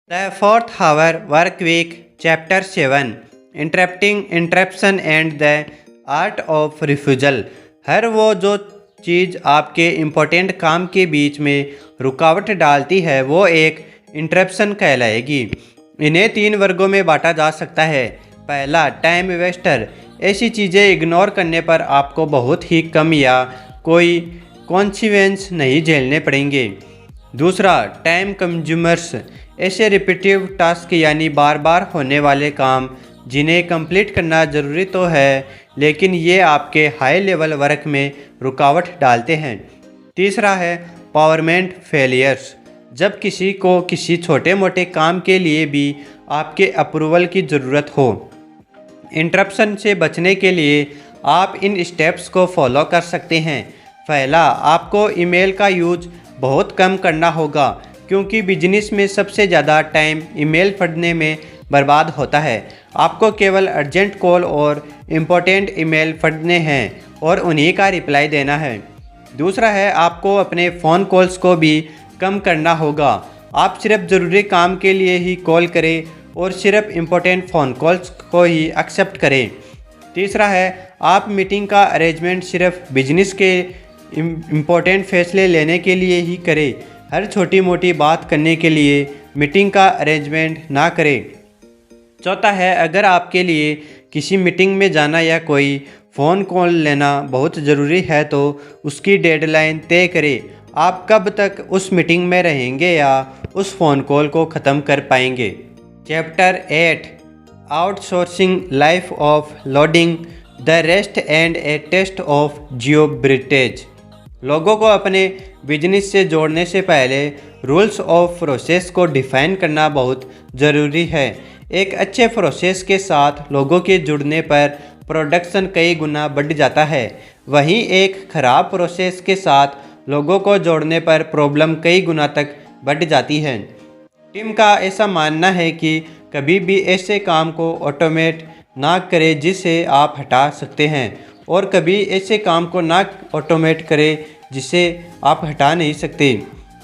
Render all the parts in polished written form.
The fourth hour work week, chapter 7, Interruption and the Art of Refusal। हर वो जो चीज़ आपके important काम के बीच में रुकावट डालती है वो एक इंटरप्शन कहलाएगी। इन्हें 3 वर्गों में बांटा जा सकता है। पहला, टाइम वेस्टर। ऐसी चीज़ें इग्नोर करने पर आपको बहुत ही कम या कोई कॉन्सिक्वेंस नहीं झेलने पड़ेंगे। दूसरा, टाइम कंज्यूमर्स। ऐसे रिपीटिव टास्क यानी बार बार होने वाले काम जिन्हें कंप्लीट करना ज़रूरी तो है लेकिन ये आपके हाई लेवल वर्क में रुकावट डालते हैं। तीसरा है पावरमेंट फेलियर्स। जब किसी को किसी छोटे मोटे काम के लिए भी आपके अप्रूवल की ज़रूरत हो। इंटरप्शन से बचने के लिए आप इन स्टेप्स को फॉलो कर सकते हैं। पहला, आपको ईमेल का यूज बहुत कम करना होगा क्योंकि बिजनेस में सबसे ज़्यादा टाइम ईमेल पढ़ने में बर्बाद होता है। आपको केवल अर्जेंट कॉल और इम्पोर्टेंट ईमेल पढ़ने हैं और उन्हीं का रिप्लाई देना है। दूसरा है, आपको अपने फ़ोन कॉल्स को भी कम करना होगा। आप सिर्फ ज़रूरी काम के लिए ही कॉल करें और सिर्फ इम्पोर्टेंट फ़ोन कॉल्स को ही एक्सेप्ट करें। तीसरा है, आप मीटिंग का अरेंजमेंट सिर्फ बिजनेस के इम्पोर्टेंट फैसले लेने के लिए ही करें। हर छोटी मोटी बात करने के लिए मीटिंग का अरेंजमेंट ना करें। चौथा है, अगर आपके लिए किसी मीटिंग में जाना या कोई फ़ोन कॉल लेना बहुत ज़रूरी है तो उसकी डेडलाइन तय करें। आप कब तक उस मीटिंग में रहेंगे या उस फ़ोन कॉल को ख़त्म कर पाएंगे। Chapter 8, outsourcing life of loading the rest and a test of जियोब्रिटेज। लोगों को अपने बिजनेस से जोड़ने से पहले रूल्स ऑफ प्रोसेस को डिफ़ाइन करना बहुत ज़रूरी है। एक अच्छे प्रोसेस के साथ लोगों के जुड़ने पर प्रोडक्शन कई गुना बढ़ जाता है। वहीं एक ख़राब प्रोसेस के साथ लोगों को जोड़ने पर प्रॉब्लम कई गुना तक बढ़ जाती है। टीम का ऐसा मानना है कि कभी भी ऐसे काम को ऑटोमेट ना करें जिसे आप हटा सकते हैं और कभी ऐसे काम को ना ऑटोमेट करें जिसे आप हटा नहीं सकते।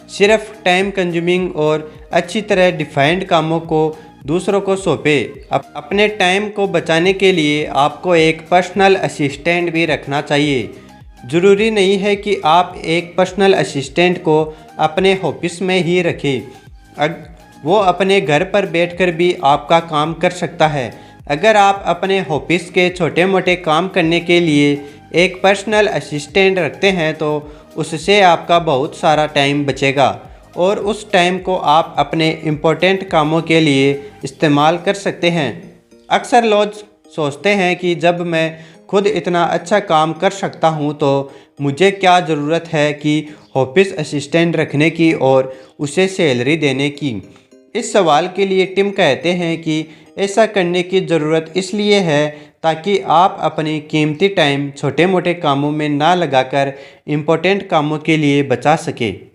सिर्फ टाइम कंज्यूमिंग और अच्छी तरह डिफाइंड कामों को दूसरों को सौंपें। अपने टाइम को बचाने के लिए आपको एक पर्सनल असिस्टेंट भी रखना चाहिए। ज़रूरी नहीं है कि आप एक पर्सनल असिस्टेंट को अपने ऑफिस में ही रखें। वो अपने घर पर बैठकर भी आपका काम कर सकता है। अगर आप अपने ऑफिस के छोटे मोटे काम करने के लिए एक पर्सनल असिस्टेंट रखते हैं तो उससे आपका बहुत सारा टाइम बचेगा और उस टाइम को आप अपने इम्पोर्टेंट कामों के लिए इस्तेमाल कर सकते हैं। अक्सर लोग सोचते हैं कि जब मैं खुद इतना अच्छा काम कर सकता हूं तो मुझे क्या ज़रूरत है कि ऑफिस असिस्टेंट रखने की और उसे सैलरी देने की। इस सवाल के लिए टिम कहते हैं कि ऐसा करने की ज़रूरत इसलिए है ताकि आप अपनी कीमती टाइम छोटे मोटे कामों में ना लगाकर इम्पोर्टेंट कामों के लिए बचा सकें।